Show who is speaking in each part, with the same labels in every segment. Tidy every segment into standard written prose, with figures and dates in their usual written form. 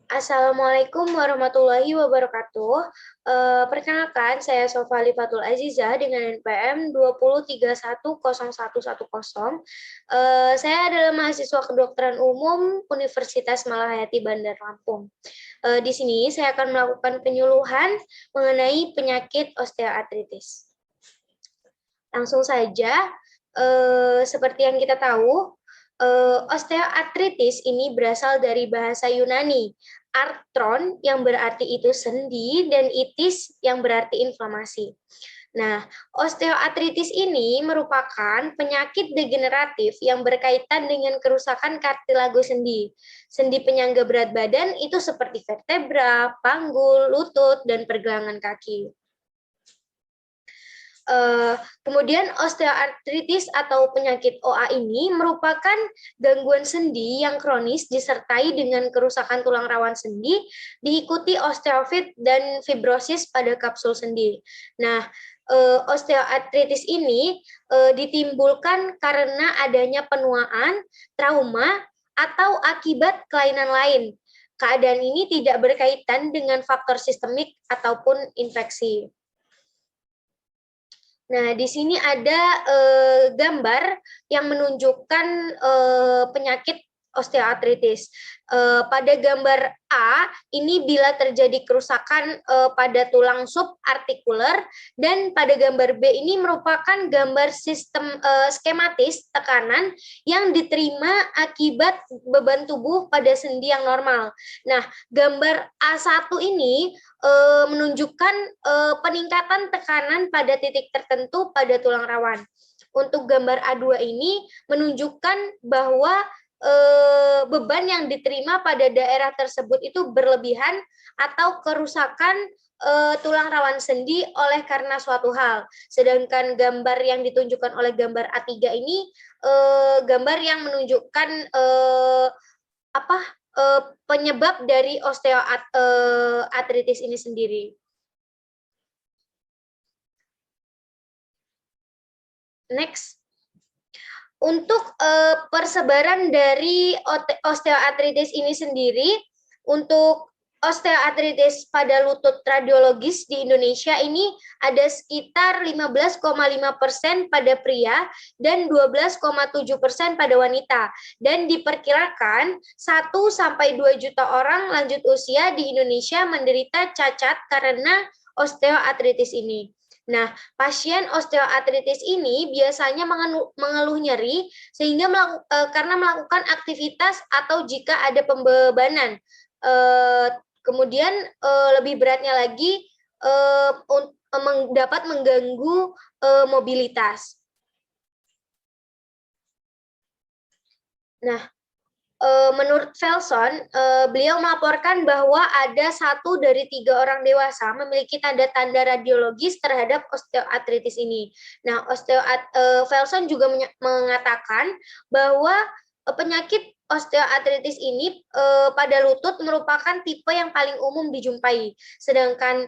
Speaker 1: Assalamualaikum warahmatullahi wabarakatuh. Perkenalkan, saya Sofa Lifatul Azizah dengan NPM 203101110. Saya adalah mahasiswa kedokteran umum Universitas Malahayati Bandar Lampung. Di sini saya akan melakukan penyuluhan mengenai penyakit osteoartritis. Langsung saja, seperti yang kita tahu, osteoartritis ini berasal dari bahasa Yunani, artron yang berarti itu sendi dan itis yang berarti inflamasi. Nah, osteoartritis ini merupakan penyakit degeneratif yang berkaitan dengan kerusakan kartilago sendi. Sendi penyangga berat badan itu seperti vertebra, panggul, lutut, dan pergelangan kaki. Kemudian osteoartritis atau penyakit OA ini merupakan gangguan sendi yang kronis disertai dengan kerusakan tulang rawan sendi, diikuti osteofit dan fibrosis pada kapsul sendi. Nah, osteoartritis ini ditimbulkan karena adanya penuaan, trauma, atau akibat kelainan lain. Keadaan ini tidak berkaitan dengan faktor sistemik ataupun infeksi. Nah, di sini ada gambar yang menunjukkan penyakit osteoartritis. Pada gambar A, ini bila terjadi kerusakan pada tulang subartikuler, dan pada gambar B ini merupakan gambar sistem skematis tekanan yang diterima akibat beban tubuh pada sendi yang normal. Nah, gambar A1 ini menunjukkan peningkatan tekanan pada titik tertentu pada tulang rawan. Untuk gambar A2 ini menunjukkan bahwa beban yang diterima pada daerah tersebut itu berlebihan atau kerusakan tulang rawan sendi oleh karena suatu hal. Sedangkan gambar yang ditunjukkan oleh gambar A3 ini gambar yang menunjukkan penyebab dari osteoartritis ini sendiri. Next. Untuk persebaran dari osteoartritis ini sendiri, untuk osteoartritis pada lutut radiologis di Indonesia ini ada sekitar 15,5% pada pria dan 12,7% pada wanita. Dan diperkirakan 1-2 juta orang lanjut usia di Indonesia menderita cacat karena osteoartritis ini. Nah, pasien osteoartritis ini biasanya mengeluh nyeri sehingga karena melakukan aktivitas atau jika ada pembebanan. Kemudian lebih beratnya lagi dapat mengganggu mobilitas. Nah, menurut Felson, beliau melaporkan bahwa ada 1 dari 3 orang dewasa memiliki tanda-tanda radiologis terhadap osteoartritis ini. Nah, Felson juga mengatakan bahwa penyakit osteoartritis ini pada lutut merupakan tipe yang paling umum dijumpai. Sedangkan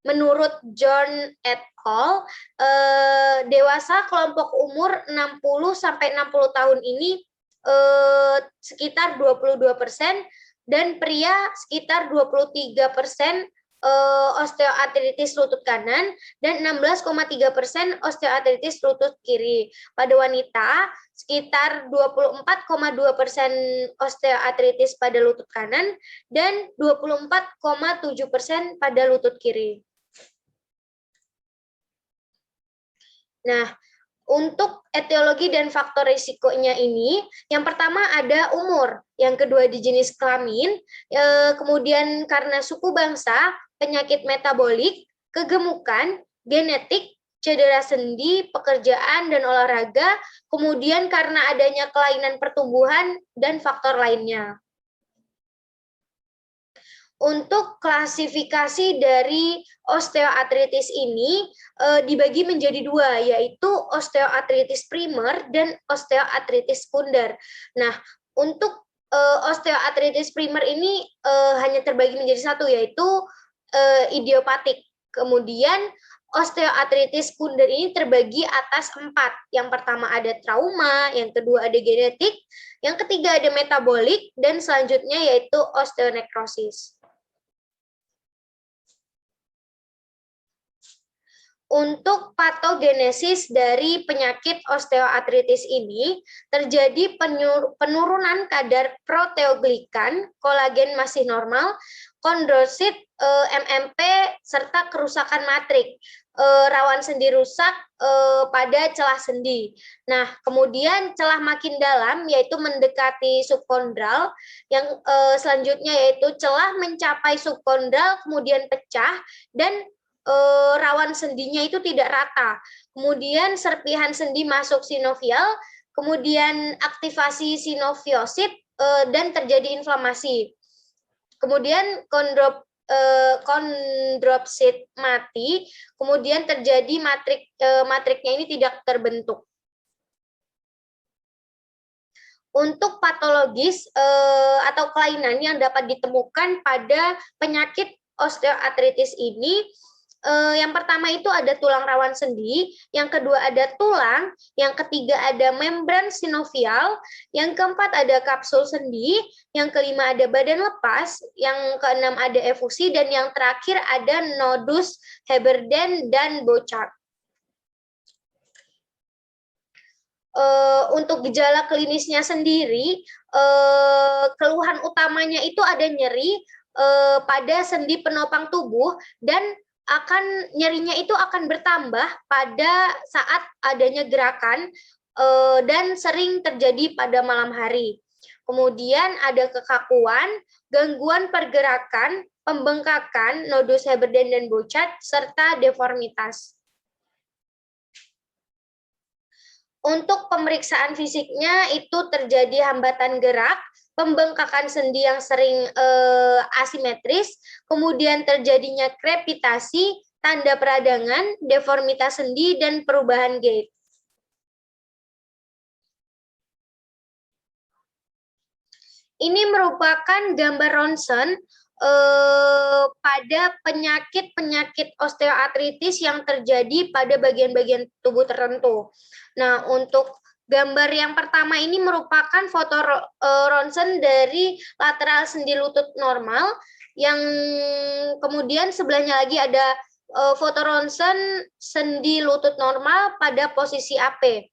Speaker 1: menurut John et al, dewasa kelompok umur 60-60 tahun ini sekitar 22% dan pria sekitar 23% osteoartritis lutut kanan dan 16,3% osteoartritis lutut kiri. Pada wanita sekitar 24,2% osteoartritis pada lutut kanan dan 24,7% pada lutut kiri. Nah, untuk etiologi dan faktor risikonya ini, yang pertama ada umur, yang kedua di jenis kelamin, kemudian karena suku bangsa, penyakit metabolik, kegemukan, genetik, cedera sendi, pekerjaan, dan olahraga, kemudian karena adanya kelainan pertumbuhan, dan faktor lainnya. Untuk klasifikasi dari osteoartritis ini dibagi menjadi 2, yaitu osteoartritis primer dan osteoartritis sekunder. Nah, untuk osteoartritis primer ini hanya terbagi menjadi 1, yaitu idiopatik. Kemudian osteoartritis sekunder ini terbagi atas 4. Yang pertama ada trauma, yang kedua ada genetik, yang ketiga ada metabolik, dan selanjutnya yaitu osteonekrosis. Untuk patogenesis dari penyakit osteoartritis ini, terjadi penurunan kadar proteoglikan, kolagen masih normal, kondrosit, MMP, serta kerusakan matrik. Rawan sendi rusak pada celah sendi. Nah, kemudian celah makin dalam yaitu mendekati subkondral, yang selanjutnya yaitu celah mencapai subkondral kemudian pecah dan rawan sendinya itu tidak rata. Kemudian serpihan sendi masuk sinovial, kemudian aktivasi sinoviosit dan terjadi inflamasi. Kemudian kondropsit mati, kemudian terjadi matriknya ini tidak terbentuk. Untuk patologis atau kelainan yang dapat ditemukan pada penyakit osteoartritis ini, yang pertama itu ada tulang rawan sendi, yang kedua ada tulang, yang ketiga ada membran sinovial, yang keempat ada kapsul sendi, yang kelima ada badan lepas, yang keenam ada efusi, dan yang terakhir ada nodus Heberden dan Burchard. Untuk gejala klinisnya sendiri, keluhan utamanya itu ada nyeri pada sendi penopang tubuh, dan nyerinya itu akan bertambah pada saat adanya gerakan dan sering terjadi pada malam hari. Kemudian ada kekakuan, gangguan pergerakan, pembengkakan, nodus Heberden dan Burchard, serta deformitas. Untuk pemeriksaan fisiknya itu terjadi hambatan gerak, pembengkakan sendi yang sering asimetris, kemudian terjadinya krepitasi, tanda peradangan, deformitas sendi, dan perubahan gait. Ini merupakan gambar ronsen pada penyakit-penyakit osteoartritis yang terjadi pada bagian-bagian tubuh tertentu. Nah, untuk gambar yang pertama ini merupakan foto ronsen dari lateral sendi lutut normal, yang kemudian sebelahnya lagi ada foto ronsen sendi lutut normal pada posisi AP.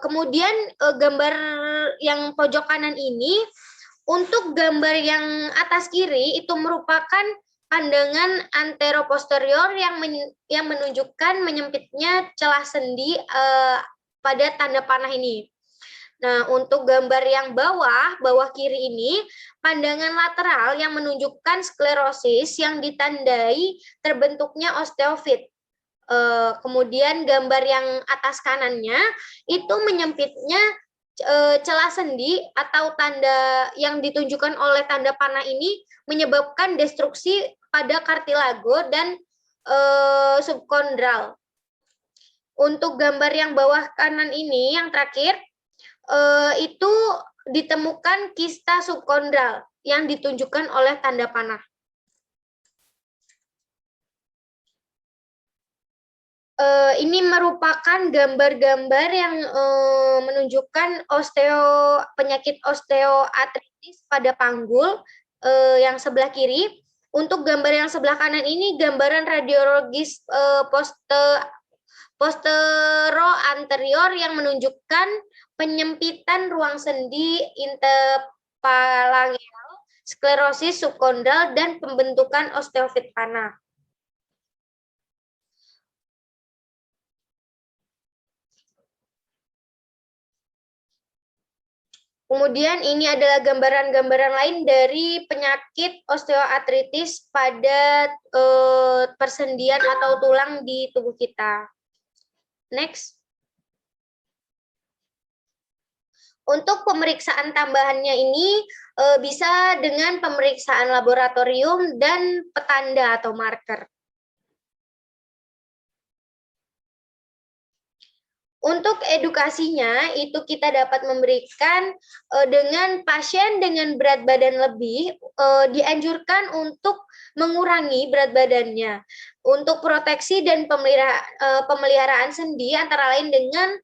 Speaker 1: Kemudian gambar yang pojok kanan ini, untuk gambar yang atas kiri itu merupakan pandangan anteroposterior yang menunjukkan menyempitnya celah sendi pada tanda panah ini. Nah, untuk gambar yang bawah kiri ini, pandangan lateral yang menunjukkan sklerosis yang ditandai terbentuknya osteofit. Kemudian gambar yang atas kanannya itu menyempitnya celah sendi atau tanda yang ditunjukkan oleh tanda panah ini menyebabkan destruksi pada kartilago dan subkondral. Untuk gambar yang bawah kanan ini yang terakhir itu ditemukan kista subkondral yang ditunjukkan oleh tanda panah. Ini merupakan gambar-gambar yang menunjukkan penyakit osteoartritis pada panggul yang sebelah kiri. Untuk gambar yang sebelah kanan ini gambaran radiologis postero-anterior yang menunjukkan penyempitan ruang sendi interphalangeal, sklerosis subkondral, dan pembentukan osteofit panah. Kemudian ini adalah gambaran-gambaran lain dari penyakit osteoartritis pada persendian atau tulang di tubuh kita. Next. Untuk pemeriksaan tambahannya ini bisa dengan pemeriksaan laboratorium dan petanda atau marker. Untuk edukasinya itu kita dapat memberikan dengan pasien dengan berat badan lebih dianjurkan untuk mengurangi berat badannya. Untuk proteksi dan pemeliharaan sendi antara lain dengan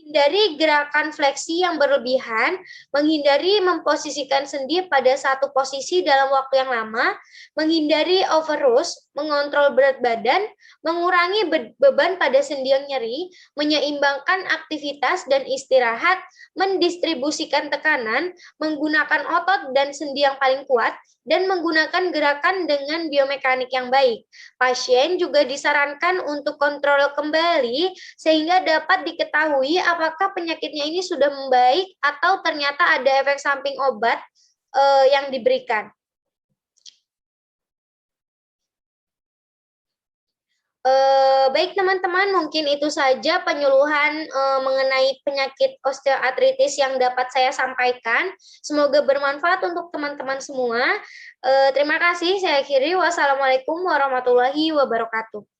Speaker 1: menghindari gerakan fleksi yang berlebihan, menghindari memposisikan sendi pada satu posisi dalam waktu yang lama, menghindari overuse, mengontrol berat badan, mengurangi beban pada sendi yang nyeri, menyeimbangkan aktivitas dan istirahat, mendistribusikan tekanan, menggunakan otot dan sendi yang paling kuat, dan menggunakan gerakan dengan biomekanik yang baik. Pasien juga disarankan untuk kontrol kembali sehingga dapat diketahui apakah penyakitnya ini sudah membaik atau ternyata ada efek samping obat yang diberikan. Baik teman-teman, mungkin itu saja penyuluhan mengenai penyakit osteoartritis yang dapat saya sampaikan. Semoga bermanfaat untuk teman-teman semua. Terima kasih, saya akhiri. Wassalamualaikum warahmatullahi wabarakatuh.